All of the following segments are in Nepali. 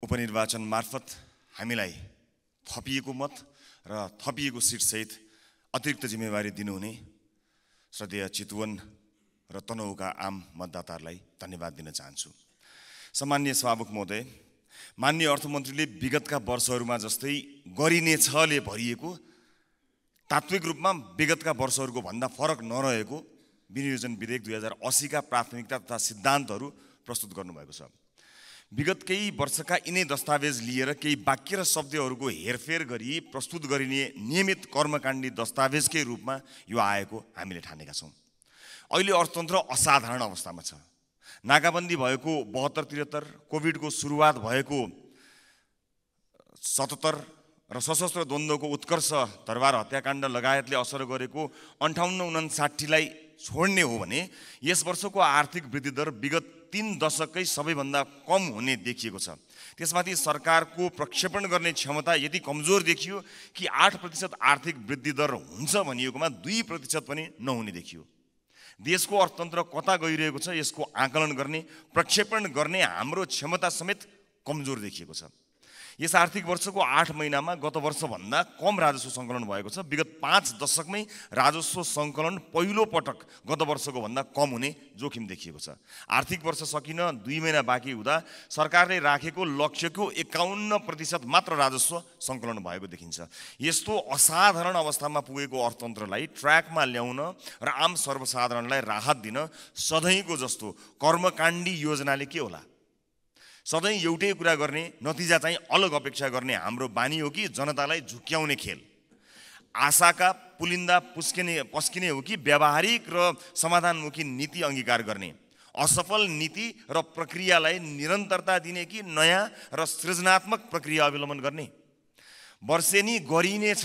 उपनिर्वाचन मार्फत हामीलाई थपिएको मत र थपिएको सिटसहित अतिरिक्त जिम्मेवारी दिनुहुने श्रद्धेय चितवन र तनहुँका आम मतदाताहरूलाई धन्यवाद दिन चाहन्छु। सम्माननीय सभामुख महोदय, माननीय अर्थमन्त्रीले विगतका वर्षहरूमा जस्तै गरिनेछले भरिएको तात्विक रूपमा विगतका वर्षहरूको भन्दा फरक नरहेको विनियोजन विधेयक 2080 का प्राथमिकता तथा सिद्धान्तहरू प्रस्तुत गर्नुभएको छ। विगत केही वर्षका यिनै दस्तावेज लिएर केही वाक्य र शब्दहरूको हेरफेर गरी प्रस्तुत गरिने नियमित कर्मकाण्डी दस्तावेजकै रूपमा यो आएको हामीले ठानेका छौँ। अहिले अर्थतन्त्र असाधारण अवस्थामा छ। नाकाबन्दी भएको 72-73, कोभिडको सुरुवात भएको 77 र सशस्त्र द्वन्द्वको उत्कर्ष दरबार हत्याकाण्ड लगायतले असर गरेको 58-59लाई छोड्ने हो भने यस वर्षको आर्थिक वृद्धि दर विगत 3 दशकै सबैभन्दा कम हुने देखिएको छ। त्यसमाथि सरकारको प्रक्षेपण गर्ने क्षमता यति कमजोर देखियो कि 8% आर्थिक वृद्धि दर हुन्छ भनिएकोमा 2% पनि नहुने देखियो। देशको अर्थतन्त्र कता गइरहेको छ यसको आकलन गर्ने, प्रक्षेपण गर्ने हाम्रो क्षमता समेत कमजोर देखिएको छ। यस आर्थिक वर्षको 8 महिनामा गत वर्षभन्दा कम राजस्व सङ्कलन भएको छ। विगत 5 दशकमै राजस्व सङ्कलन पहिलो पटक गत वर्षको भन्दा कम हुने जोखिम देखिएको छ। आर्थिक वर्ष सकिन 2 महिना बाँकी हुँदा सरकारले राखेको लक्ष्यको 51% मात्र राजस्व सङ्कलन भएको देखिन्छ। यस्तो असाधारण अवस्थामा पुगेको अर्थतन्त्रलाई ट्र्याकमा ल्याउन र आम सर्वसाधारणलाई राहत दिन सधैँको जस्तो कर्मकाण्डी योजनाले के होला? सधैँ एउटै कुरा गर्ने, नतिजा चाहिँ अलग अपेक्षा गर्ने हाम्रो बानी हो कि जनतालाई झुक्क्याउने खेल? आशाका पुलिन्दा पस्किने हो कि व्यावहारिक र समाधानमुखी नीति अङ्गीकार गर्ने? असफल नीति र प्रक्रियालाई निरन्तरता दिने कि नयाँ र सृजनात्मक प्रक्रिया अवलम्बन गर्ने? वर्षेनी गरिनेछ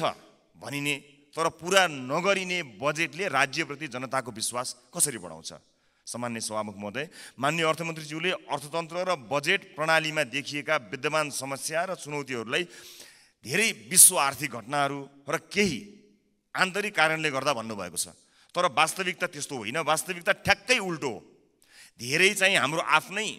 भनिने तर पुरा नगरिने बजेटले राज्यप्रति जनताको विश्वास कसरी बढाउँछ? सम्माननीय सभामुख महोदय, माननीय अर्थमन्त्रीज्यूले अर्थतन्त्र र बजेट प्रणालीमा देखिएका विद्यमान समस्या र चुनौतीहरूलाई धेरै विश्व आर्थिक घटनाहरू र केही आन्तरिक कारणले गर्दा भन्नुभएको छ। तर वास्तविकता त्यस्तो होइन। वास्तविकता ठ्याक्कै उल्टो हो। धेरै चाहिँ हाम्रो आफ्नै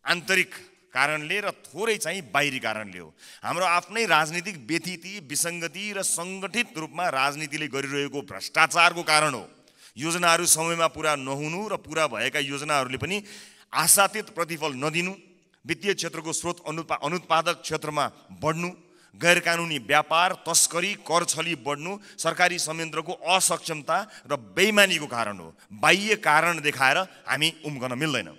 आन्तरिक कारणले र थोरै चाहिँ बाहिरी कारणले हो। हाम्रो आफ्नै राजनीतिक व्यथिति, विसङ्गति र सङ्गठित रूपमा राजनीतिले गरिरहेको भ्रष्टाचारको कारण हो। योजनाहरू समयमा पुरा नहुनु र पुरा भएका योजनाहरूले पनि आशातीत प्रतिफल नदिनु, वित्तीय क्षेत्रको स्रोत अनुत्पादक क्षेत्रमा बढ्नु, गैरकानुनी व्यापार, तस्करी, कर छली बढ्नु सरकारी संयन्त्रको असक्षमता र बेइमानीको कारण हो। बाह्य कारण देखाएर हामी उम्कन मिल्दैन।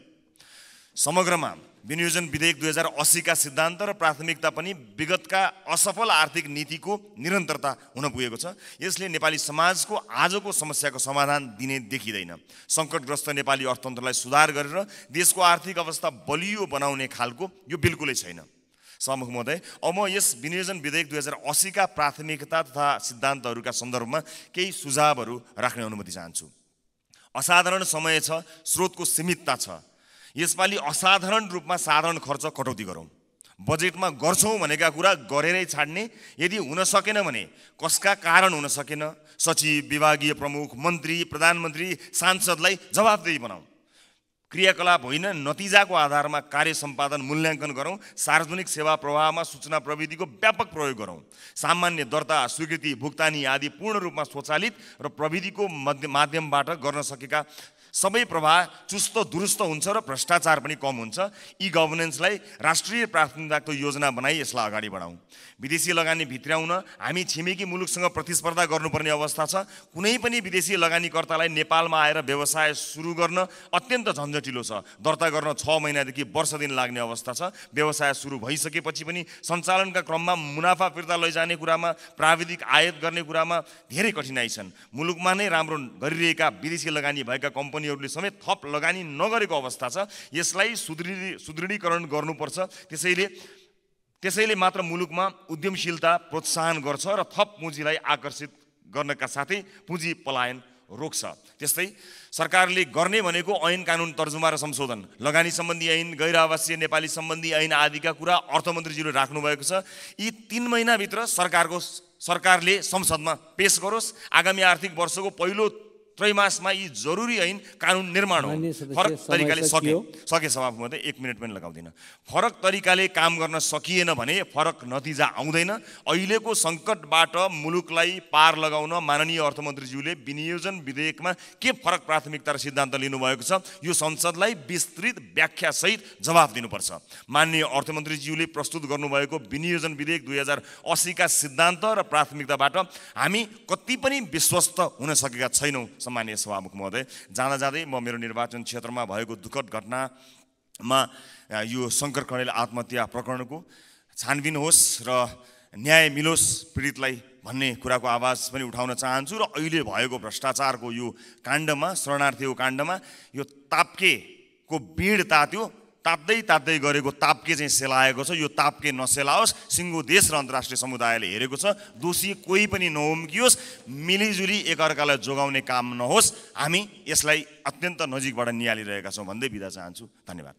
समग्रमा विनियोजन विधेयक 2080 का सिद्धान्त र प्राथमिकता पनि विगतका असफल आर्थिक नीतिको निरन्तरता हुन पुगेको छ। यसले नेपाली समाजको आजको समस्याको समाधान दिने देखिँदैन। सङ्कटग्रस्त नेपाली अर्थतन्त्रलाई सुधार गरेर देशको आर्थिक अवस्था बलियो बनाउने खालको यो बिल्कुलै छैन। सभामुख महोदय, अब म यस विनियोजन विधेयक 2080 का प्राथमिकता तथा सिद्धान्तहरूका सन्दर्भमा केही सुझावहरू राख्ने अनुमति चाहन्छु। असाधारण समय छ, स्रोतको सीमितता छ। यसपालि असाधारण रूपमा साधारण खर्च कटौती गरौँ। बजेटमा गर्छौँ भनेका कुरा गरेरै छाड्ने, यदि हुन सकेन भने कसका कारण हुन सकेन, सचिव, विभागीय प्रमुख, मन्त्री, प्रधानमन्त्री, सांसदलाई जवाफदेही बनाऊ। क्रियाकलाप होइन, नतिजाको आधारमा कार्य सम्पादन मूल्याङ्कन गरौँ। सार्वजनिक सेवा प्रवाहमा सूचना प्रविधिको व्यापक प्रयोग गरौँ। सामान्य दर्ता, स्वीकृति, भुक्तानी आदि पूर्ण रूपमा स्वचालित र प्रविधिको माध्यमबाट गर्न सकेका सबै प्रवाह चुस्त दुरुस्त हुन्छ र भ्रष्टाचार पनि कम हुन्छ। ई गभर्नेन्सलाई राष्ट्रिय प्राथमिकताको योजना बनाई यसलाई अगाडि बढाउँ। विदेशी लगानी भित्र्याउन हामी छिमेकी मुलुकसँग प्रतिस्पर्धा गर्नुपर्ने अवस्था छ। कुनै पनि विदेशी लगानीकर्तालाई नेपालमा आएर व्यवसाय सुरु गर्न अत्यन्त झन्झटिलो छ। दर्ता गर्न 6 महिनादेखि वर्ष दिन लाग्ने अवस्था छ। व्यवसाय सुरु भइसकेपछि पनि सञ्चालनका क्रममा मुनाफा फिर्ता लैजाने कुरामा, प्राविधिक आयात गर्ने कुरामा धेरै कठिनाइ छन्। मुलुकमा नै राम्रो गरिरहेका विदेशी लगानी भएका कम्पनीहरूले समेत थप लगानी नगरेको अवस्था छ। यसलाई सुदृढीकरण गर्नुपर्छ। त्यसैले मात्र मुलुकमा उद्यमशीलता प्रोत्साहन गर्छ र थप पुँजीलाई आकर्षित गर्नका साथै पुँजी पलायन रोक्छ। त्यस्तै सरकारले गर्ने भनेको ऐन कानुन तर्जुमा र संशोधन, लगानी सम्बन्धी ऐन, गैर आवासीय नेपाली सम्बन्धी ऐन आदिका कुरा अर्थमन्त्रीज्यूले राख्नुभएको छ। यी 3 महिनाभित्र सरकारले संसदमा पेश गरोस्। आगामी आर्थिक वर्षको पहिलो त्रैमासमा यी जरुरी ऐन कानुन निर्माण हो। माननीय सदस्य, फरक तरिकाले समय सके सभामुख महोदय 1 मिनेट पनि लगाउँदिन। फरक तरिकाले काम गर्न सकिएन भने फरक नतिजा आउँदैन। अहिलेको सङ्कटबाट मुलुकलाई पार लगाउन माननीय अर्थमन्त्रीज्यूले विनियोजन विधेयकमा के फरक प्राथमिकता र सिद्धान्त लिनुभएको छ, यो संसदलाई विस्तृत व्याख्यासहित जवाफ दिनुपर्छ। माननीय अर्थमन्त्रीज्यूले प्रस्तुत गर्नुभएको विनियोजन विधेयक 2080 का सिद्धान्त र प्राथमिकताबाट हामी कति पनि विश्वस्त हुन सकेका छैनौँ। सम्मानीय सभामुख महोदय, जाँदा जाँदै म मेरो निर्वाचन क्षेत्रमा भएको दुःखद घटनामा यो शङ्कर कणेल आत्महत्या प्रकरणको छानबिन होस् र न्याय मिलोस् पीडितलाई भन्ने कुराको आवाज पनि उठाउन चाहन्छु। र अहिले भएको भ्रष्टाचारको यो काण्डमा, शरणार्थीको काण्डमा यो ताप्केको बिँड तात्यो, ताप्दै गरेको ताप्के चाहिँ सेलाएको छ। यो ताप्के नसेलाओस्, सिङ्गो देश र अन्तर्राष्ट्रिय समुदायले हेरेको छ। दोषी कोही पनि नउम्कियोस्, मिलिजुली एकअर्कालाई जोगाउने काम नहोस्। हामी यसलाई अत्यन्त नजिकबाट नियालिरहेका छौँ भन्दै बिदा चाहन्छु। धन्यवाद।